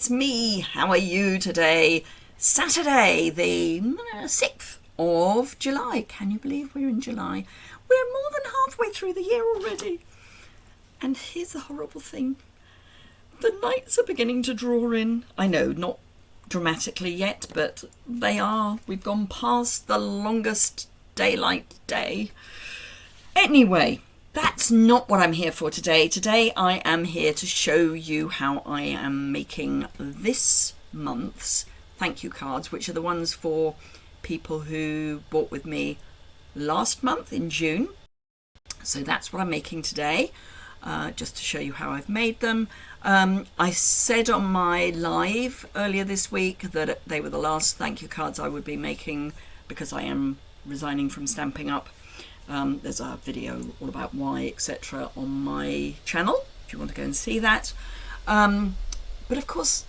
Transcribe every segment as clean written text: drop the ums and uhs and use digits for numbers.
it's me. How are you today? Saturday, the 6th of July. Can you believe we're in July? We're more than halfway through the year already. And here's the horrible thing. The nights are beginning to draw in. I know, not dramatically yet, but they are. We've gone past the longest daylight day. Anyway, that's not what I'm here for today. Today I am here to show you how I am making this month's thank you cards, which are the ones for people who bought with me last month in June. So that's what I'm making today, just to show you how I've made them. I said on my live earlier this week that they were the last thank you cards I would be making because I am resigning from Stampin' Up. There's a video all about why, etc. on my channel, if you want to go and see that. But of course,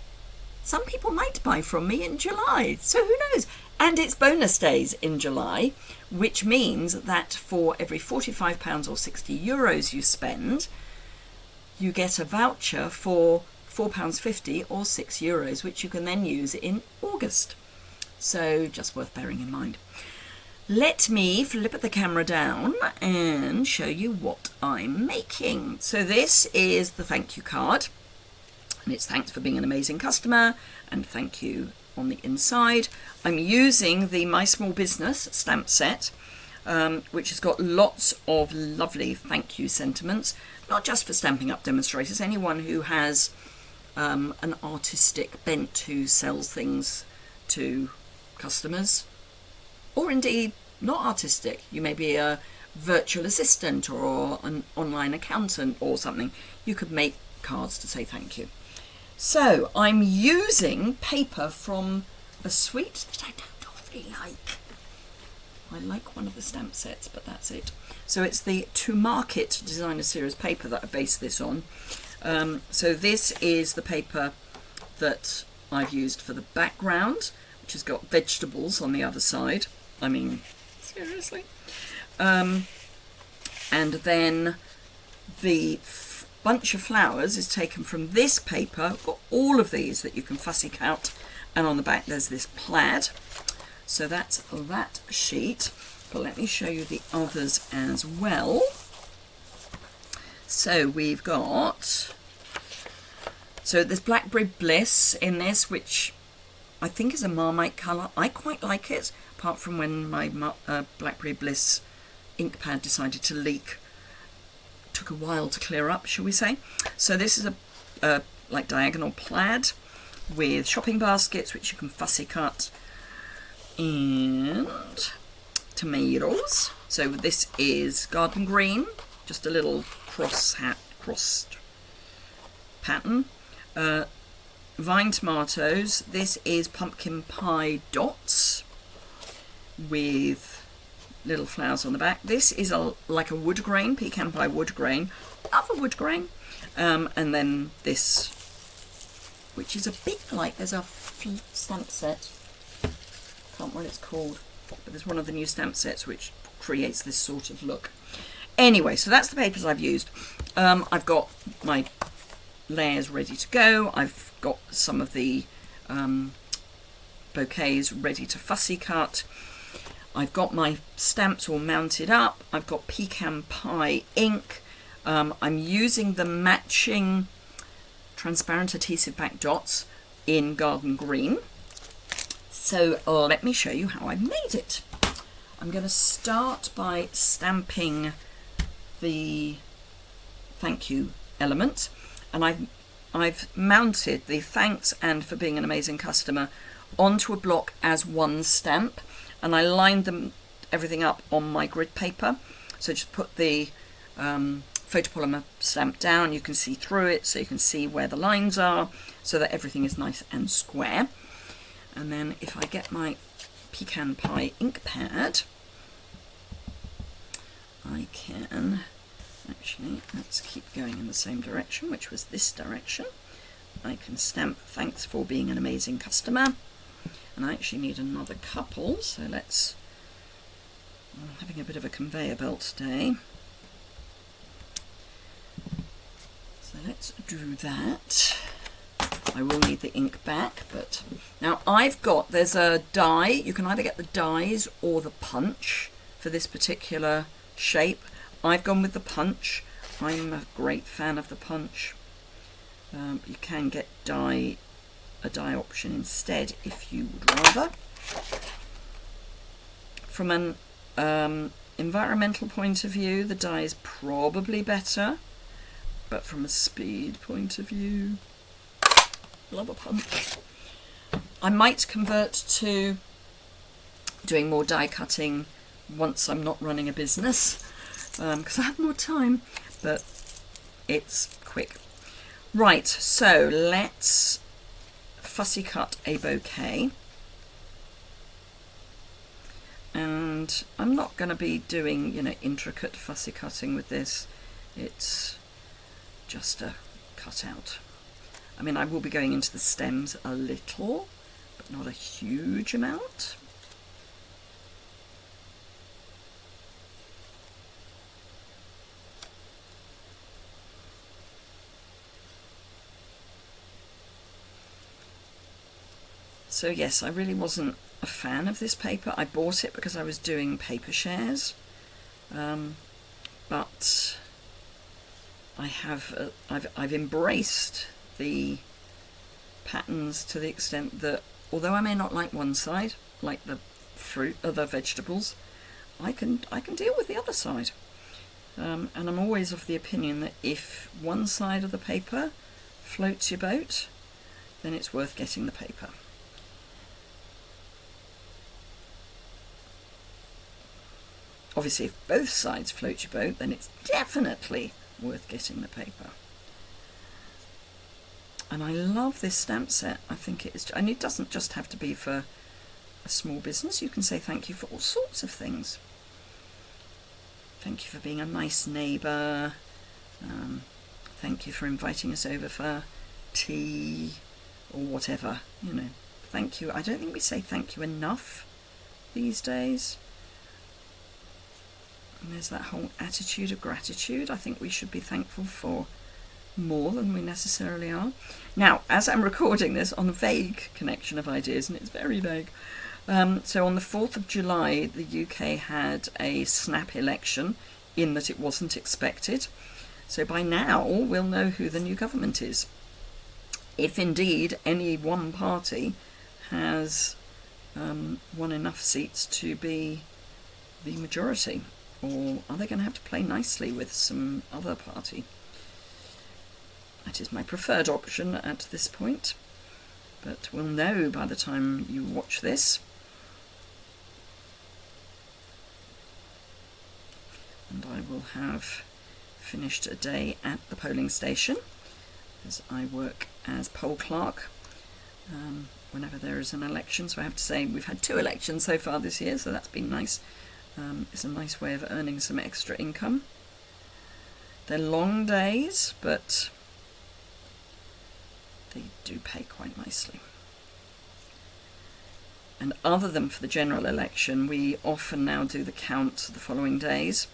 some people might buy from me in July, so who knows? And it's bonus days in July, which means that for every £45 or €60 you spend, you get a voucher for £4.50 or €6, which you can then use in August. So just worth bearing in mind. Let me flip the camera down and show you what I'm making. So this is the thank you card, and it's thanks for being an amazing customer and thank you on the inside. I'm using the My Small Business stamp set, which has got lots of lovely thank you sentiments, not just for Stampin' Up demonstrators, anyone who has an artistic bent who sells things to customers, or indeed not artistic. You may be a virtual assistant or an online accountant or something. You could make cards to say thank you. So I'm using paper from a suite that I don't awfully like. I like one of the stamp sets, but that's it. So it's the To Market Designer Series paper that I based this on. So this is the paper that I've used for the background, which has got vegetables on the other side. I mean, seriously. And then the bunch of flowers is taken from this paper. I've got all of these that you can fussy cut, and on the back there's this plaid. So that's that sheet, but let me show you the others as well. So we've got, so there's Blackberry Bliss in this, which I think is a Marmite colour. I quite like it, apart from when my Blackberry Bliss ink pad decided to leak. Took a while to clear up, shall we say. So this is a like diagonal plaid with shopping baskets, which you can fussy cut, and tomatoes. So this is garden green, just a little crossed pattern. Vine tomatoes. This is pumpkin pie dots with little flowers on the back. This is like a wood grain, pecan pie wood grain. Love a wood grain. And then this, which is a bit like, there's a stamp set. Can't remember what it's called, but there's one of the new stamp sets which creates this sort of look. Anyway, so that's the papers I've used. I've got my layers ready to go. I've got some of the bouquets ready to fussy cut. I've got my stamps all mounted up. I've got pecan pie ink. I'm using the matching transparent adhesive back dots in garden green. So let me show you how I made it. I'm going to start by stamping the thank you element, and I've mounted the thanks and for being an amazing customer onto a block as one stamp, and I lined everything up on my grid paper. So just put the photopolymer stamp down, you can see through it, so you can see where the lines are, so that everything is nice and square. And then if I get my pecan pie ink pad, I can actually, let's keep going in the same direction, which was this direction. I can stamp thanks for being an amazing customer, and I actually need another couple, so let's, I'm having a bit of a conveyor belt today, so let's do that. I will need the ink back, but now there's a die. You can either get the dies or the punch for this particular shape. I've gone with the punch. I'm a great fan of the punch. You can get a die option instead if you would rather. From an environmental point of view, the die is probably better, but from a speed point of view, love a punch. I might convert to doing more die cutting once I'm not running a business, because I have more time, but it's quick. Right, so let's fussy cut a bouquet. And I'm not going to be doing, intricate fussy cutting with this. It's just a cutout. I mean, I will be going into the stems a little, but not a huge amount. So yes, I really wasn't a fan of this paper. I bought it because I was doing paper shares, but I've embraced the patterns to the extent that although I may not like one side, like the fruit or the vegetables, I can deal with the other side. And I'm always of the opinion that if one side of the paper floats your boat, then it's worth getting the paper. Obviously, if both sides float your boat, then it's definitely worth getting the paper. And I love this stamp set. I think it is, and it doesn't just have to be for a small business. You can say thank you for all sorts of things. Thank you for being a nice neighbour. Thank you for inviting us over for tea or whatever. Thank you. I don't think we say thank you enough these days. And there's that whole attitude of gratitude. I think we should be thankful for more than we necessarily are. Now, as I'm recording this on a vague connection of ideas, and it's very vague, so on the 4th of July, the UK had a snap election in that it wasn't expected. So by now, we'll know who the new government is. If indeed any one party has won enough seats to be the majority. Or are they going to have to play nicely with some other party? That is my preferred option at this point. But we'll know by the time you watch this. And I will have finished a day at the polling station, as I work as poll clerk whenever there is an election. So I have to say we've had 2 elections so far this year, so that's been nice. It's a nice way of earning some extra income. They're long days, but they do pay quite nicely. And other than for the general election, we often now do the count the following days.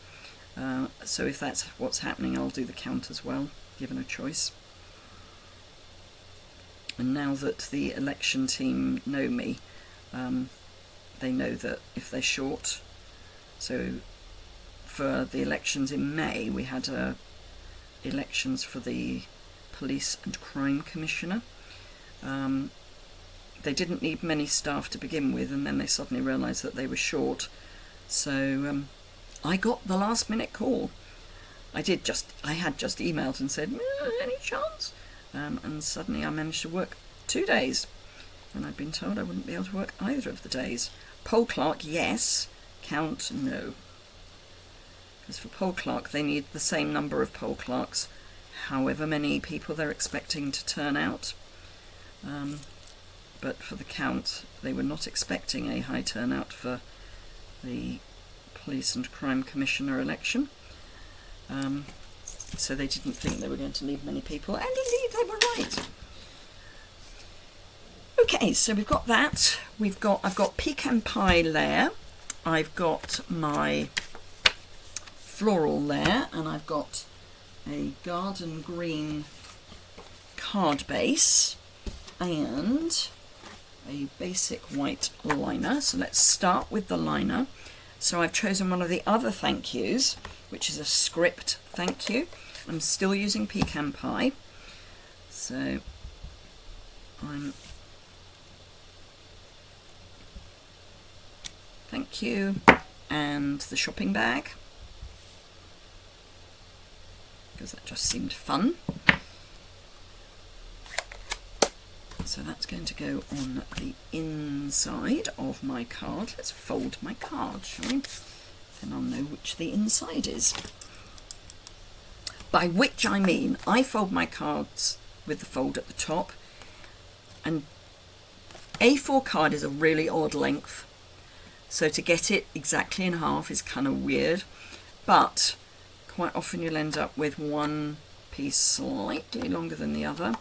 So if that's what's happening, I'll do the count as well, given a choice. And now that the election team know me, they know that if they're short. So for the elections in May, we had elections for the Police and Crime Commissioner. They didn't need many staff to begin with, and then they suddenly realised that they were short. So I got the last minute call. I had just emailed and said, any chance? And suddenly I managed to work 2 days, and I'd been told I wouldn't be able to work either of the days. Poll clerk, yes. Count, no. Because for poll clerk, they need the same number of poll clerks, however many people they're expecting to turn out. But for the count, they were not expecting a high turnout for the Police and Crime Commissioner election. So they didn't think they were going to need many people, and indeed they were right. Okay, so we've got that. I've got pecan pie layer. I've got my floral layer, and I've got a garden green card base. and a basic white liner. So let's start with the liner. So I've chosen one of the other thank yous, which is a script thank you. I'm still using pecan pie. So I'm thank you, and the shopping bag, because that just seemed fun. So that's going to go on the inside of my card. Let's fold my card, shall we? Then I'll know which the inside is. By which I mean I fold my cards with the fold at the top, and A4 card is a really odd length, so to get it exactly in half is kind of weird, but quite often you'll end up with one piece slightly longer than the other.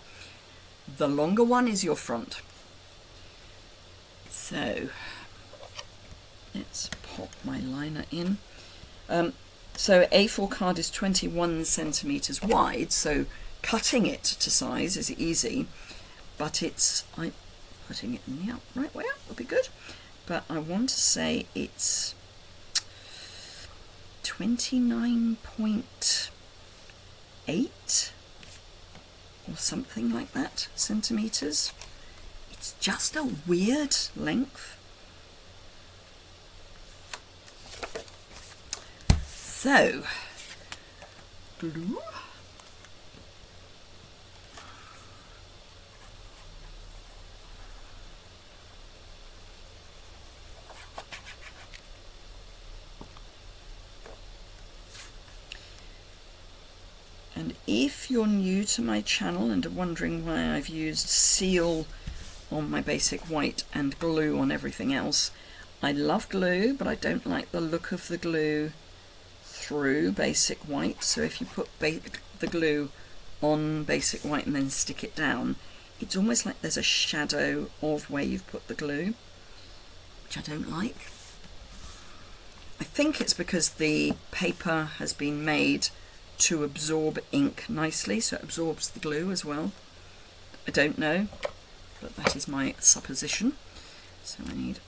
The longer one is your front. So let's pop my liner in. So A4 card is 21 centimeters wide, so cutting it to size is easy, but I'm putting it in the right way up would be good. But I want to say it's 29.8 or something like that centimeters. It's just a weird length. So, glue. And if you're new to my channel and are wondering why I've used seal on my basic white and glue on everything else, I love glue, but I don't like the look of the glue through basic white. So if you put the glue on basic white and then stick it down, it's almost like there's a shadow of where you've put the glue, which I don't like. I think it's because the paper has been made to absorb ink nicely, so it absorbs the glue as well. I don't know, but that is my supposition. So I need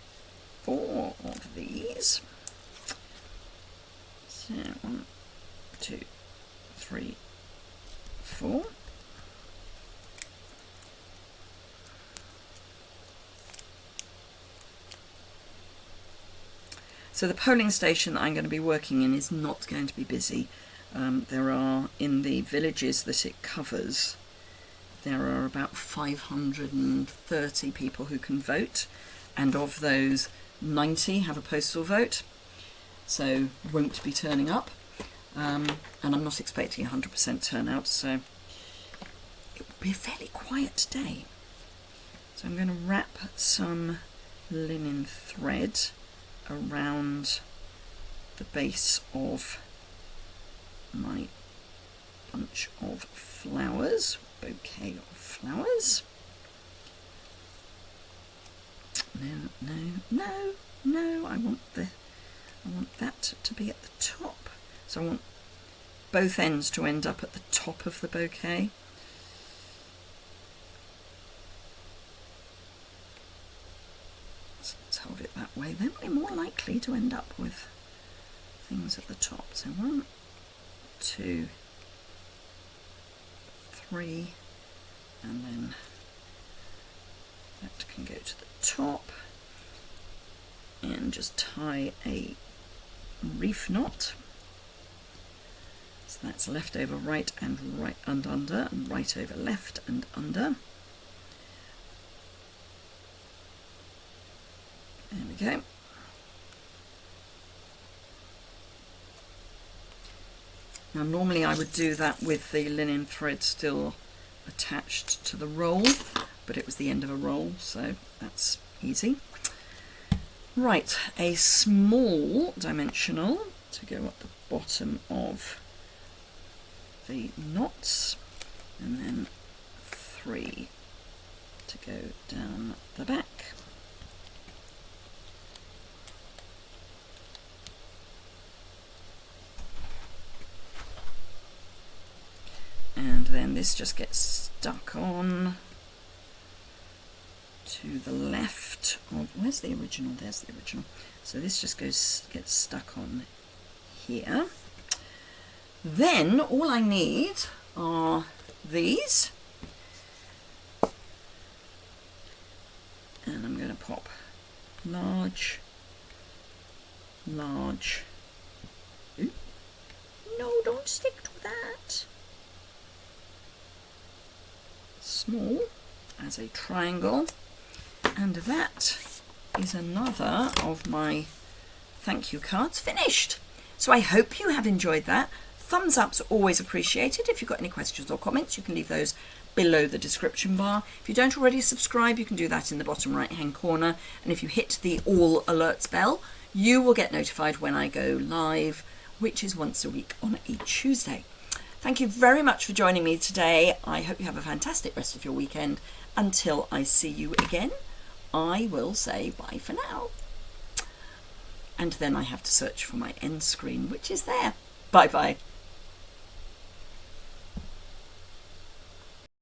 4 of these. So 1, 2, 3, 4. So the polling station that I'm going to be working in is not going to be busy. There are, in the villages that it covers, there are about 530 people who can vote, and of those 90 have a postal vote, so won't be turning up, and I'm not expecting 100% turnout, so it will be a fairly quiet day. So I'm going to wrap some linen thread around the base of my bunch of flowers, bouquet of flowers. No, I want that to be at the top. So I want both ends to end up at the top of the bouquet. So let's hold it that way. Then we're more likely to end up with things at the top. So 1, 2, 3, and then that can go to the top, and just tie a reef knot. So that's left over right and under, and right over left and under. There we go. Now normally I would do that with the linen thread still attached to the roll, but it was the end of a roll, so that's easy. Right, a small dimensional to go at the bottom of the knots, and then 3 to go down the back. And then this just gets stuck on to the left of, where's the original? There's the original. So this just gets stuck on here. Then all I need are these, and I'm going to pop large, large. Ooh. No, don't stick to that. Small as a triangle, and that is another of my thank you cards finished. So I hope you have enjoyed that. Thumbs up's always appreciated. If you've got any questions or comments, you can leave those below the description bar. If you don't already subscribe, you can do that in the bottom right hand corner, and if you hit the all alerts bell, you will get notified when I go live, which is once a week on a Tuesday. Thank you very much for joining me today. I hope you have a fantastic rest of your weekend. Until I see you again, I will say bye for now. And then I have to search for my end screen, which is there. Bye bye.